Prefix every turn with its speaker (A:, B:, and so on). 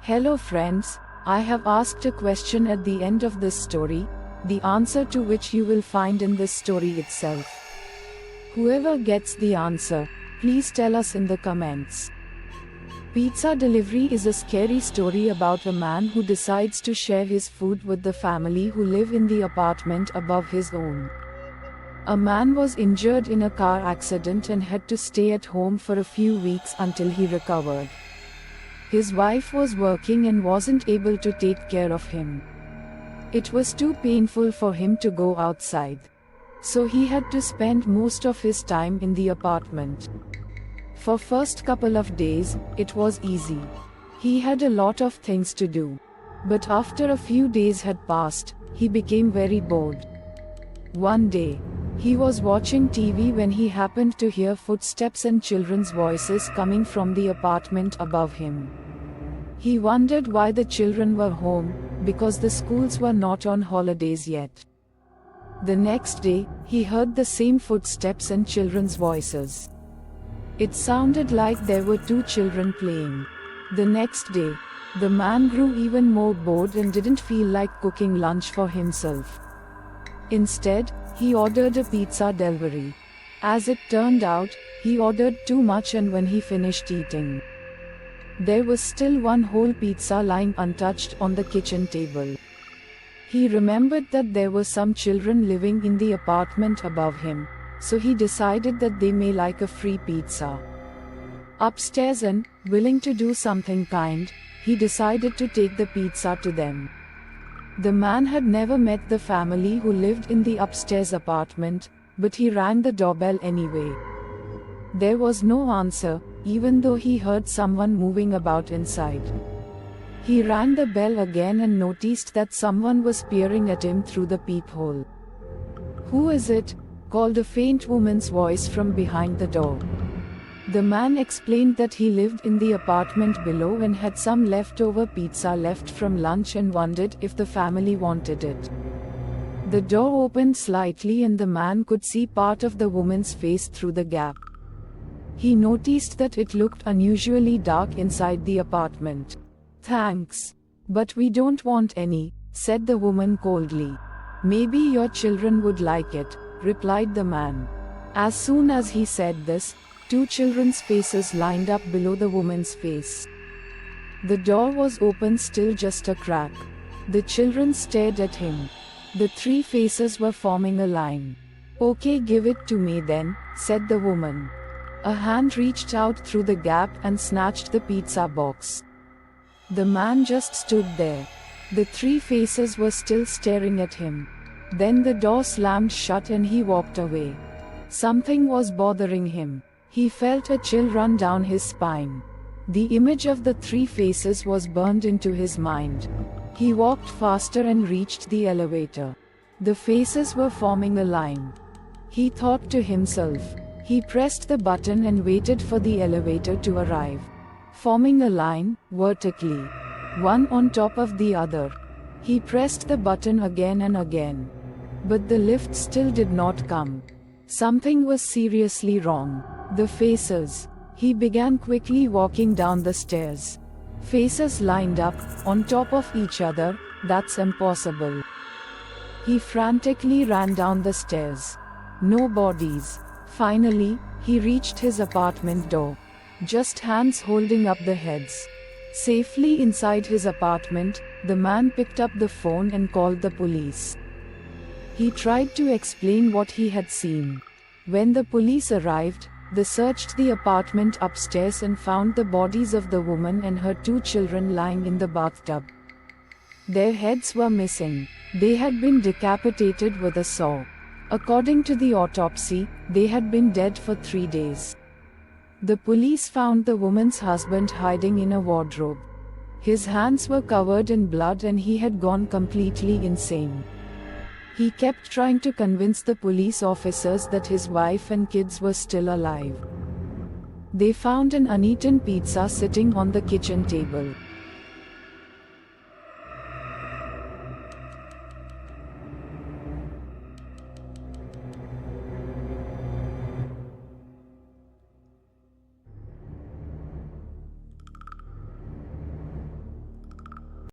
A: Hello friends, I have asked a question at the end of this story, the answer to which you will find in this story itself. Whoever gets the answer, please tell us in the comments. Pizza delivery is a scary story about a man who decides to share his food with the family who live in the apartment above his own. A man was injured in a car accident and had to stay at home for a few weeks until he recovered. His wife was working and wasn't able to take care of him. It was too painful for him to go outside. So he had to spend most of his time in the apartment. For first couple of days, it was easy. He had a lot of things to do. But after a few days had passed, he became very bored. One day, he was watching TV when he happened to hear footsteps and children's voices coming from the apartment above him. He wondered why the children were home, because the schools were not on holidays yet. The next day, he heard the same footsteps and children's voices. It sounded like there were two children playing. The next day, the man grew even more bored and didn't feel like cooking lunch for himself. Instead, he ordered a pizza delivery. As it turned out, he ordered too much, and when he finished eating, there was still one whole pizza lying untouched on the kitchen table. He remembered that there were some children living in the apartment above him, so he decided that they may like a free pizza. Upstairs and, willing to do something kind, he decided to take the pizza to them. The man had never met the family who lived in the upstairs apartment, but he rang the doorbell anyway. There was no answer, even though he heard someone moving about inside. He rang the bell again and noticed that someone was peering at him through the peephole. "Who is it?" called a faint woman's voice from behind the door. The man explained that he lived in the apartment below and had some leftover pizza left from lunch and wondered if the family wanted it. The door opened slightly and the man could see part of the woman's face through the gap. He noticed that it looked unusually dark inside the apartment. "Thanks. But we don't want any," said the woman coldly. "Maybe your children would like it," replied the man. As soon as he said this, two children's faces lined up below the woman's face. The door was open, still just a crack. The children stared at him. The three faces were forming a line. "Okay, give it to me then," said the woman. A hand reached out through the gap and snatched the pizza box. The man just stood there. The three faces were still staring at him. Then the door slammed shut and he walked away. Something was bothering him. He felt a chill run down his spine. The image of the three faces was burned into his mind. He walked faster and reached the elevator. The faces were forming a line. He thought to himself. He pressed the button and waited for the elevator to arrive. Forming a line, vertically, one on top of the other. He pressed the button again and again. But the lift still did not come. Something was seriously wrong. The faces. He began quickly walking down the stairs. Faces lined up, on top of each other, that's impossible. He frantically ran down the stairs. No bodies. Finally, he reached his apartment door. Just hands holding up the heads. Safely inside his apartment, the man picked up the phone and called the police. He tried to explain what he had seen. When the police arrived, they searched the apartment upstairs and found the bodies of the woman and her two children lying in the bathtub. Their heads were missing. They had been decapitated with a saw. According to the autopsy, they had been dead for 3 days. The police found the woman's husband hiding in a wardrobe. His hands were covered in blood and he had gone completely insane. He kept trying to convince the police officers that his wife and kids were still alive. They found an uneaten pizza sitting on the kitchen table.